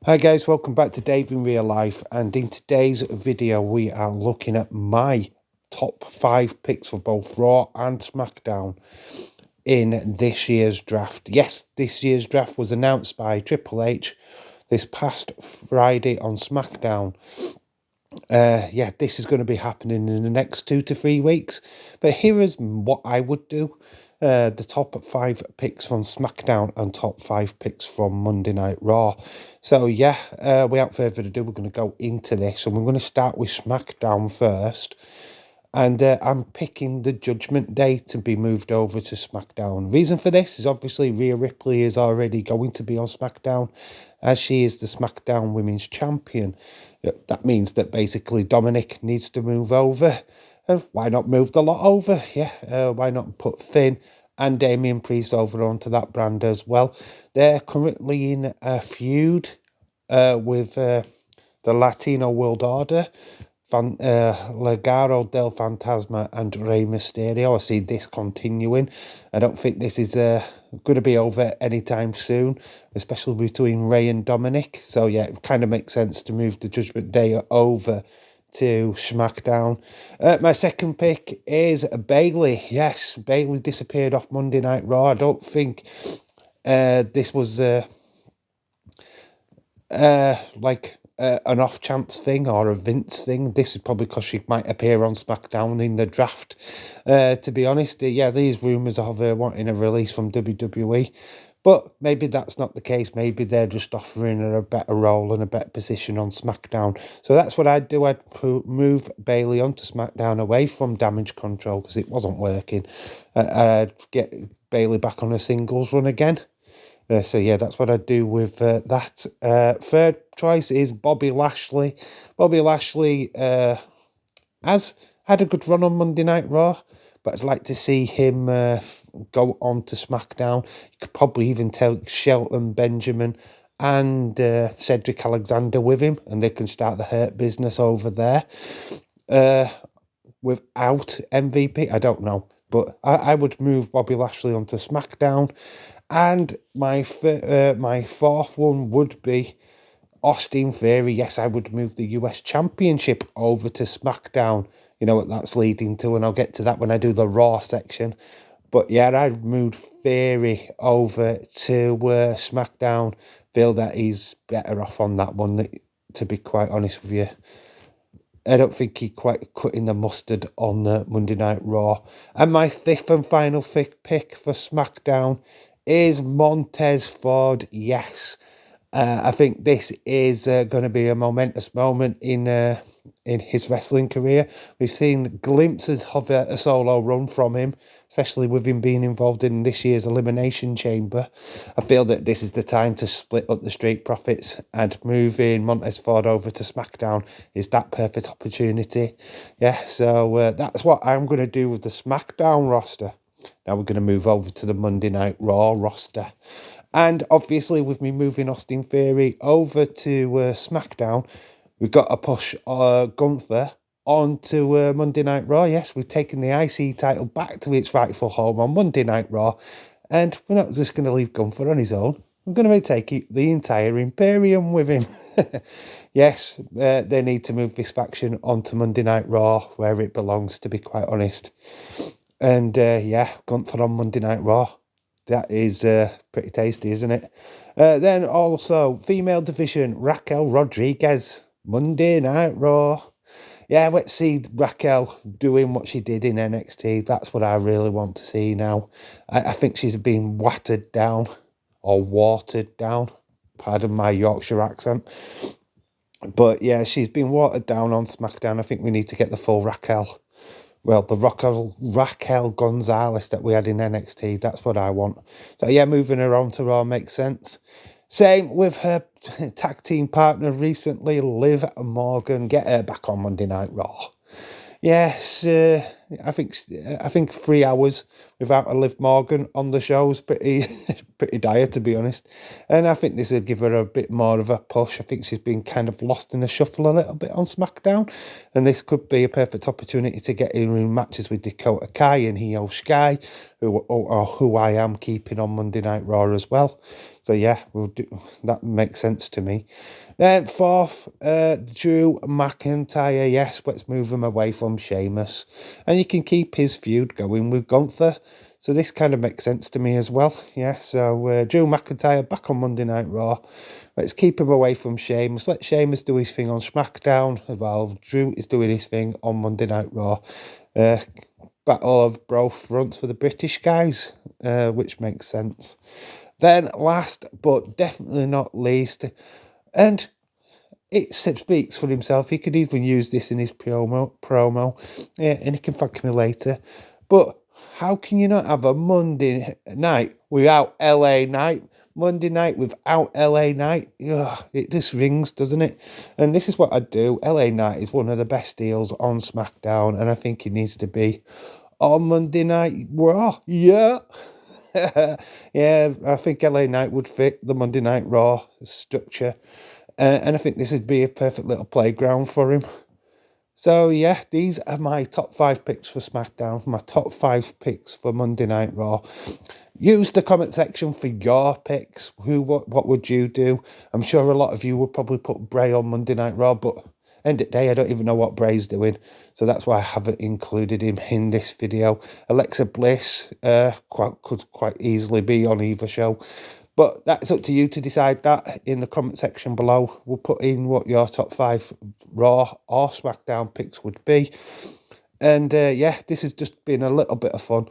Hi guys, welcome back to Dave in Real Life, and in today's video we are looking at my top 5 picks for both Raw and Smackdown in this year's draft. Yes, this year's draft was announced by Triple H this past Friday on Smackdown. This is going to be happening in the next 2 to 3 weeks, but here is what I would do. The top 5 picks from SmackDown and top 5 picks from Monday Night Raw. So without further ado, we're going to go into this, and we're going to start with SmackDown first. And I'm picking the Judgment Day to be moved over to SmackDown. Reason for this is obviously Rhea Ripley is already going to be on SmackDown, as she is the SmackDown Women's Champion. That means that basically Dominic needs to move over. And why not move the lot over? Why not put Finn and Damian Priest over onto that brand as well? They're currently in a feud with the Latino World Order. Legado del Fantasma and Rey Mysterio. I see this continuing. I don't think this is going to be over anytime soon, especially between Rey and Dominic. So yeah, it kind of makes sense to move the Judgment Day over to SmackDown. My second pick is Bayley. Yes, Bayley disappeared off Monday Night Raw. I don't think this was an off chance thing or a Vince thing. This is probably because she might appear on SmackDown in the draft. To be honest, these rumours of her wanting a release from WWE, but maybe that's not the case. Maybe they're just offering her a better role and a better position on SmackDown. So that's what I'd do. I'd move Bayley onto SmackDown away from Damage Control because it wasn't working. I'd get Bayley back on a singles run again. That's what I'd do with that. Third choice is Bobby Lashley. Bobby Lashley has had a good run on Monday Night Raw, but I'd like to see him go on to SmackDown. You could probably even take Shelton Benjamin and Cedric Alexander with him, and they can start the Hurt Business over there. Without MVP, I don't know. But I would move Bobby Lashley onto SmackDown. And my fourth one would be Austin Theory. Yes, I would move the US Championship over to SmackDown. You know what that's leading to, and I'll get to that when I do the Raw section. But yeah, I'd move Theory over to SmackDown. Feel that he's better off on that one, to be quite honest with you. I don't think he quite cutting the mustard on the Monday Night Raw. And my fifth and final pick for SmackDown is Montez Ford. Yes, I think this is going to be a momentous moment in his wrestling career. We've seen glimpses of a solo run from him, especially with him being involved in this year's Elimination Chamber. I feel that this is the time to split up the Street Profits, and moving Montez Ford over to SmackDown is that perfect opportunity. So that's what I'm going to do with the SmackDown roster. Now we're going to move over to the Monday Night Raw roster. And obviously, with me moving Austin Theory over to SmackDown, we've got to push Gunther onto Monday Night Raw. Yes, we've taken the IC title back to its rightful home on Monday Night Raw. And we're not just going to leave Gunther on his own. We're going to take the entire Imperium with him. Yes, they need to move this faction onto Monday Night Raw, where it belongs, to be quite honest. And Gunther on Monday Night Raw. That is pretty tasty, isn't it? Then also, female division, Raquel Rodriguez, Monday Night Raw. Yeah, let's see Raquel doing what she did in NXT. That's what I really want to see now. I think she's been watered down, or watered down. Pardon my Yorkshire accent. But yeah, she's been watered down on SmackDown. I think we need to get the full Raquel. Well, the Raquel Gonzalez that we had in NXT, that's what I want. So yeah, moving her on to Raw makes sense. Same with her tag team partner recently, Liv Morgan. Get her back on Monday Night Raw. Yes, I think 3 hours without a Liv Morgan on the show is pretty pretty dire, to be honest. And I think this will give her a bit more of a push. I think she's been kind of lost in the shuffle a little bit on SmackDown, and this could be a perfect opportunity to get in matches with Dakota Kai and Io Sky, who I am keeping on Monday Night Raw as well. So yeah, that makes sense to me. Then fourth, Drew McIntyre. Yes, let's move him away from Sheamus. And you can keep his feud going with Gunther. So this kind of makes sense to me as well. Yeah, so Drew McIntyre back on Monday Night Raw. Let's keep him away from Sheamus. Let Sheamus do his thing on SmackDown. While Drew is doing his thing on Monday Night Raw. Battle of both fronts for the British guys, which makes sense. Then last but definitely not least, and it speaks for himself. He could even use this in his promo, yeah, and he can thank me later. But how can you not have a Monday night without LA Knight? Monday night without LA Knight? Ugh, it just rings, doesn't it? And this is what I do. LA Knight is one of the best deals on SmackDown, and I think he needs to be on Monday Night Raw. Yeah. Yeah, I think LA Knight would fit the Monday Night Raw structure. And I think this would be a perfect little playground for him. So yeah, these are my top 5 picks for SmackDown, my top 5 picks for Monday Night Raw. Use the comment section for your picks. What would you do? I'm sure a lot of you would probably put Bray on Monday Night Raw, but end of the day, I don't even know what Bray's doing. So that's why I haven't included him in this video. Alexa Bliss could quite easily be on either show. But that's up to you to decide that in the comment section below. We'll put in what your top 5 Raw or SmackDown picks would be. And yeah, this has just been a little bit of fun.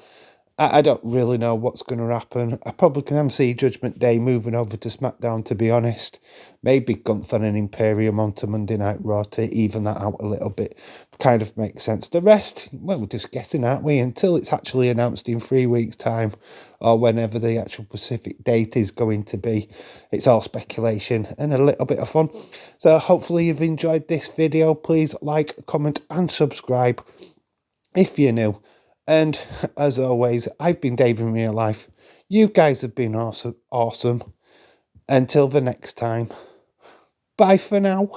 I don't really know what's going to happen. I probably can see Judgment Day moving over to SmackDown, to be honest. Maybe Gunther and Imperium onto Monday Night Raw to even that out a little bit. Kind of makes sense. The rest, well, we're just guessing, aren't we? Until it's actually announced in 3 weeks' time or whenever the actual specific date is going to be. It's all speculation and a little bit of fun. So hopefully you've enjoyed this video. Please like, comment and subscribe if you're new. And as always, I've been Dave in real life. You guys have been awesome. Until the next time. Bye for now.